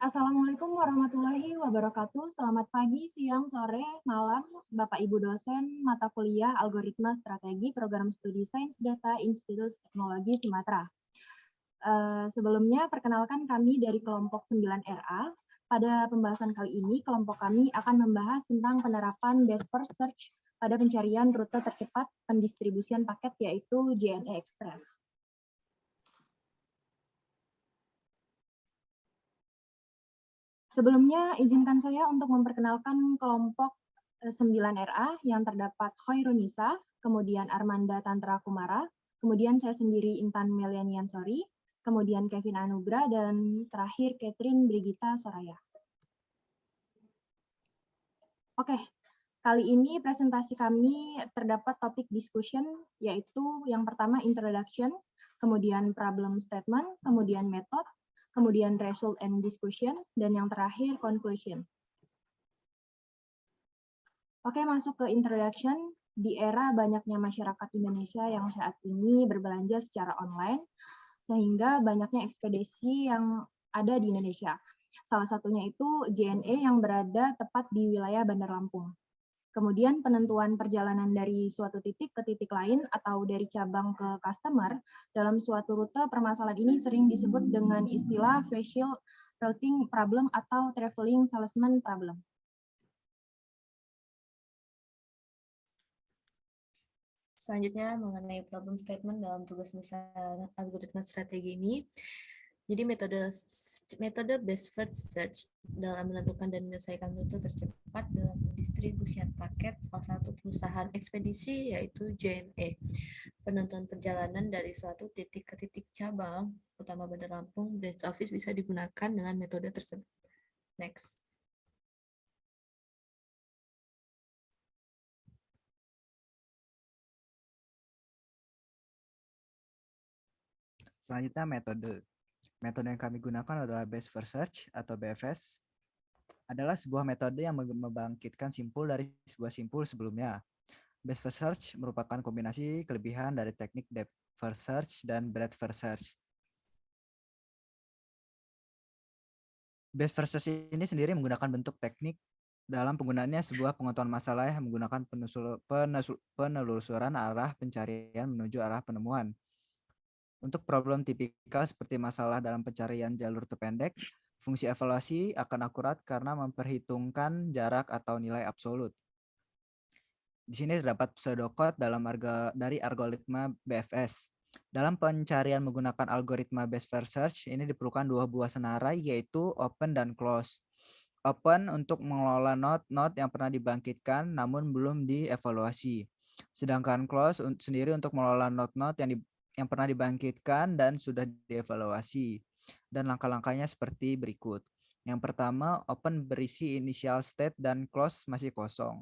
Assalamualaikum warahmatullahi wabarakatuh. Selamat pagi, siang, sore, malam, Bapak Ibu dosen mata kuliah Algoritma Strategi Program Studi Sains Data Institut Teknologi Sumatera. Sebelumnya, perkenalkan kami dari kelompok 9RA. Pada pembahasan kali ini, kelompok kami akan membahas tentang penerapan Best First Search pada pencarian rute tercepat pendistribusian paket, yaitu JNE Express. Sebelumnya, izinkan saya untuk memperkenalkan kelompok 9RA yang terdapat Hoirunisa, kemudian Armanda Tantra Kumara, kemudian saya sendiri Intan Melianian Sori, kemudian Kevin Anugrah, dan terakhir Catherine Brigita Soraya. Oke, kali ini presentasi kami terdapat topik discussion, yaitu yang pertama introduction, kemudian problem statement, kemudian method, kemudian result and discussion, dan yang terakhir conclusion. Oke, masuk ke introduction. Di era banyaknya masyarakat Indonesia yang saat ini berbelanja secara online, sehingga banyaknya ekspedisi yang ada di Indonesia. Salah satunya itu JNE yang berada tepat di wilayah Bandar Lampung. Kemudian penentuan perjalanan dari suatu titik ke titik lain atau dari cabang ke customer dalam suatu rute, permasalahan ini sering disebut dengan istilah facial routing problem atau traveling salesman problem. Selanjutnya mengenai problem statement dalam tugas misal algoritma strategi ini. Jadi metode best first search dalam menentukan dan menyelesaikan rute tercepat dalam pendistribusian paket salah satu perusahaan ekspedisi yaitu JNE. Penentuan perjalanan dari suatu titik ke titik cabang utama Bandar Lampung branch office bisa digunakan dengan metode tersebut. Next. Selanjutnya metode. Metode yang kami gunakan adalah Best First Search atau BFS. Adalah sebuah metode yang membangkitkan simpul dari sebuah simpul sebelumnya. Best First Search merupakan kombinasi kelebihan dari teknik Depth First Search dan Breadth First Search. Best First Search ini sendiri menggunakan bentuk teknik dalam penggunaannya sebuah pengetahuan masalah yang menggunakan penelusuran arah pencarian menuju arah penemuan. Untuk problem tipikal seperti masalah dalam pencarian jalur terpendek, fungsi evaluasi akan akurat karena memperhitungkan jarak atau nilai absolut. Di sini terdapat pseudocode dari algoritma BFS. Dalam pencarian menggunakan algoritma Best First Search, ini diperlukan dua buah senarai yaitu open dan close. Open untuk mengelola node yang pernah dibangkitkan namun belum dievaluasi. Sedangkan close sendiri untuk mengelola node yang pernah dibangkitkan dan sudah dievaluasi. Dan langkah-langkahnya seperti berikut. Yang pertama, open berisi initial state dan close masih kosong.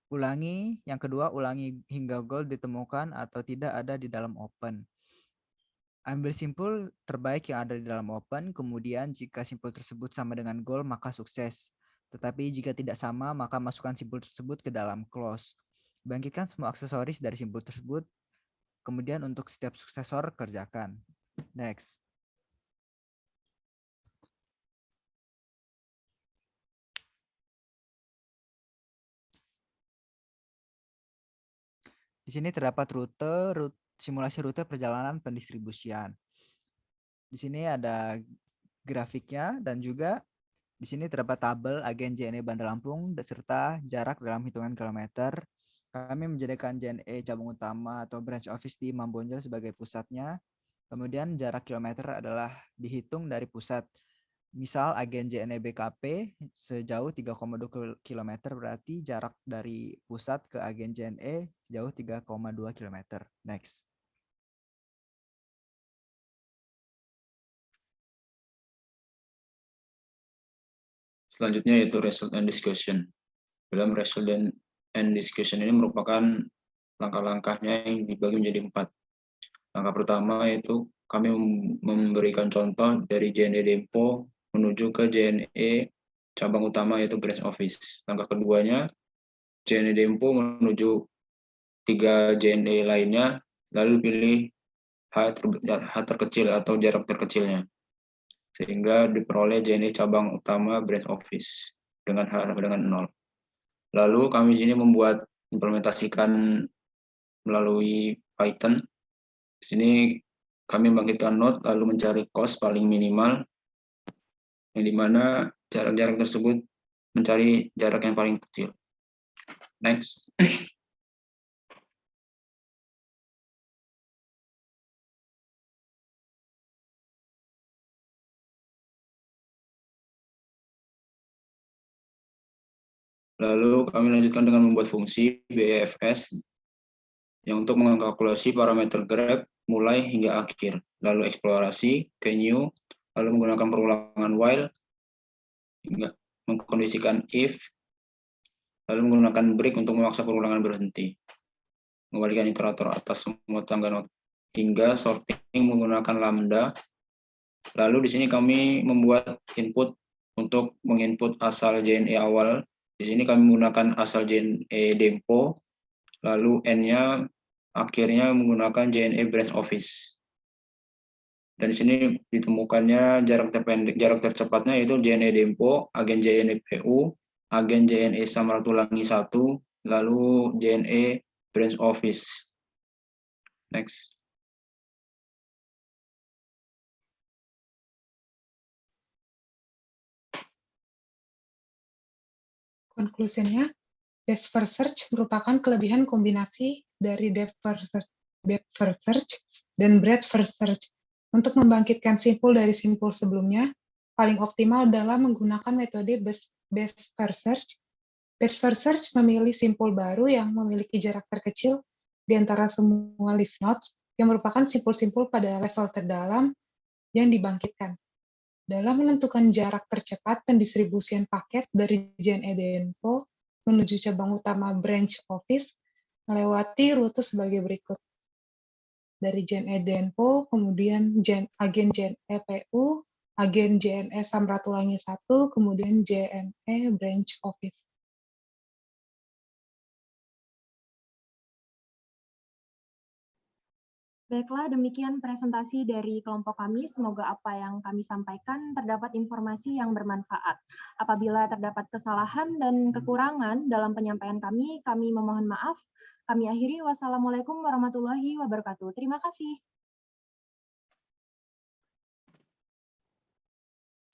Yang kedua, ulangi hingga goal ditemukan atau tidak ada di dalam open. Ambil simpul terbaik yang ada di dalam open, kemudian jika simpul tersebut sama dengan goal maka sukses. Tetapi jika tidak sama, maka masukkan simpul tersebut ke dalam close. Bangkitkan semua aksesoris dari simpul tersebut, kemudian untuk setiap suksesor kerjakan. Next. Di sini terdapat simulasi rute perjalanan pendistribusian. Di sini ada grafiknya dan juga di sini terdapat tabel agen JNE Bandar Lampung beserta jarak dalam hitungan kilometer. Kami menjadikan JNE cabang utama atau branch office di Mambonjol sebagai pusatnya. Kemudian jarak kilometer adalah dihitung dari pusat. Misal agen JNE BKP sejauh 3,2 km berarti jarak dari pusat ke agen JNE sejauh 3,2 km. Next. Selanjutnya yaitu result and discussion. Dalam result and discussion ini merupakan langkah-langkahnya yang dibagi menjadi 4. Langkah pertama yaitu kami memberikan contoh dari JNE Dempo menuju ke JNE cabang utama yaitu branch office. Langkah keduanya JNE Dempo menuju 3 JNE lainnya, lalu pilih H terkecil atau jarak terkecilnya. sehingga diperoleh JNE cabang utama branch office dengan sama dengan 0. Lalu kami di sini membuat implementasikan melalui Python. Di sini kami membangkitkan node lalu mencari cost paling minimal, yang dimana jarak-jarak tersebut mencari jarak yang paling kecil. Next. Lalu kami lanjutkan dengan membuat fungsi BFS yang untuk mengkalkulasi parameter grab mulai hingga akhir. Lalu eksplorasi ke new, lalu menggunakan perulangan while, hingga mengkondisikan if, lalu menggunakan break untuk memaksa perulangan berhenti. Mengembalikan iterator atas semua tangga not, hingga sorting menggunakan lambda. Lalu di sini kami membuat input untuk menginput asal JNE awal. Di sini kami menggunakan asal JNE Dempo, lalu N-nya akhirnya menggunakan JNE branch office. Dan di sini ditemukannya jarak tercepatnya yaitu JNE Dempo, agen JNE PU, agen JNE Samratulangi 1, lalu JNE branch office. Next. Konklusinya, best first search merupakan kelebihan kombinasi dari depth first search dan breadth first search. Untuk membangkitkan simpul dari simpul sebelumnya, paling optimal adalah menggunakan metode best first search. Best first search memilih simpul baru yang memiliki jarak terkecil di antara semua leaf nodes yang merupakan simpul-simpul pada level terdalam yang dibangkitkan. Dalam menentukan jarak tercepat pendistribusian paket dari JNE Dempo menuju cabang utama branch office, melewati rute sebagai berikut. Dari JNE Dempo, kemudian agen JNE PU, agen JNE Samratulangi 1, kemudian JNE branch office. Baiklah, demikian presentasi dari kelompok kami. Semoga apa yang kami sampaikan terdapat informasi yang bermanfaat. Apabila terdapat kesalahan dan kekurangan dalam penyampaian kami memohon maaf. Kami akhiri, wassalamualaikum warahmatullahi wabarakatuh. Terima kasih.